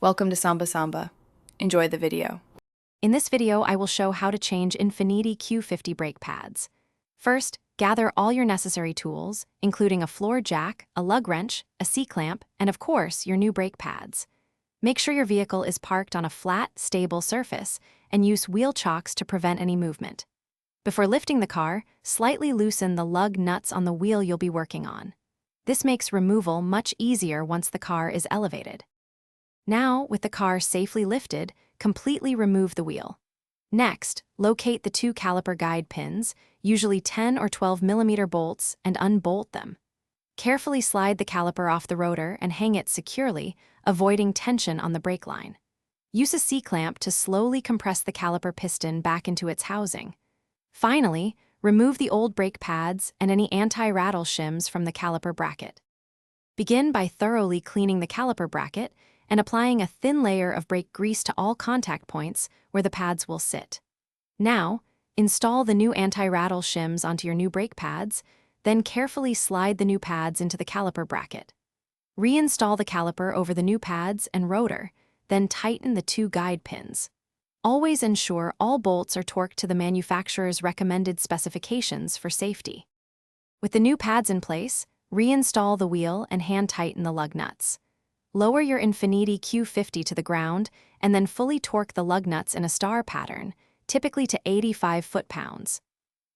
Welcome to Samba Samba. Enjoy the video. In this video, I will show how to change Infiniti Q50 brake pads. First, gather all your necessary tools, including a floor jack, a lug wrench, a C-clamp, and of course, your new brake pads. Make sure your vehicle is parked on a flat, stable surface, and use wheel chocks to prevent any movement. Before lifting the car, slightly loosen the lug nuts on the wheel you'll be working on. This makes removal much easier once the car is elevated. Now, with the car safely lifted, completely remove the wheel. Next, locate the two caliper guide pins, usually 10 or 12 millimeter bolts, and unbolt them. Carefully slide the caliper off the rotor and hang it securely, avoiding tension on the brake line. Use a C-clamp to slowly compress the caliper piston back into its housing. Finally, remove the old brake pads and any anti-rattle shims from the caliper bracket. Begin by thoroughly cleaning the caliper bracket and applying a thin layer of brake grease to all contact points where the pads will sit. Now, install the new anti-rattle shims onto your new brake pads, then carefully slide the new pads into the caliper bracket. Reinstall the caliper over the new pads and rotor, then tighten the two guide pins. Always ensure all bolts are torqued to the manufacturer's recommended specifications for safety. With the new pads in place, reinstall the wheel and hand-tighten the lug nuts. Lower your Infiniti Q50 to the ground and then fully torque the lug nuts in a star pattern, typically to 85 foot-pounds.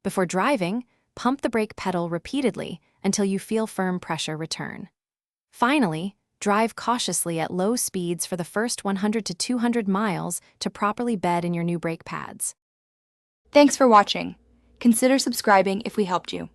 Before driving, pump the brake pedal repeatedly until you feel firm pressure return. Finally, drive cautiously at low speeds for the first 100 to 200 miles to properly bed in your new brake pads. Thanks for watching. Consider subscribing if we helped you.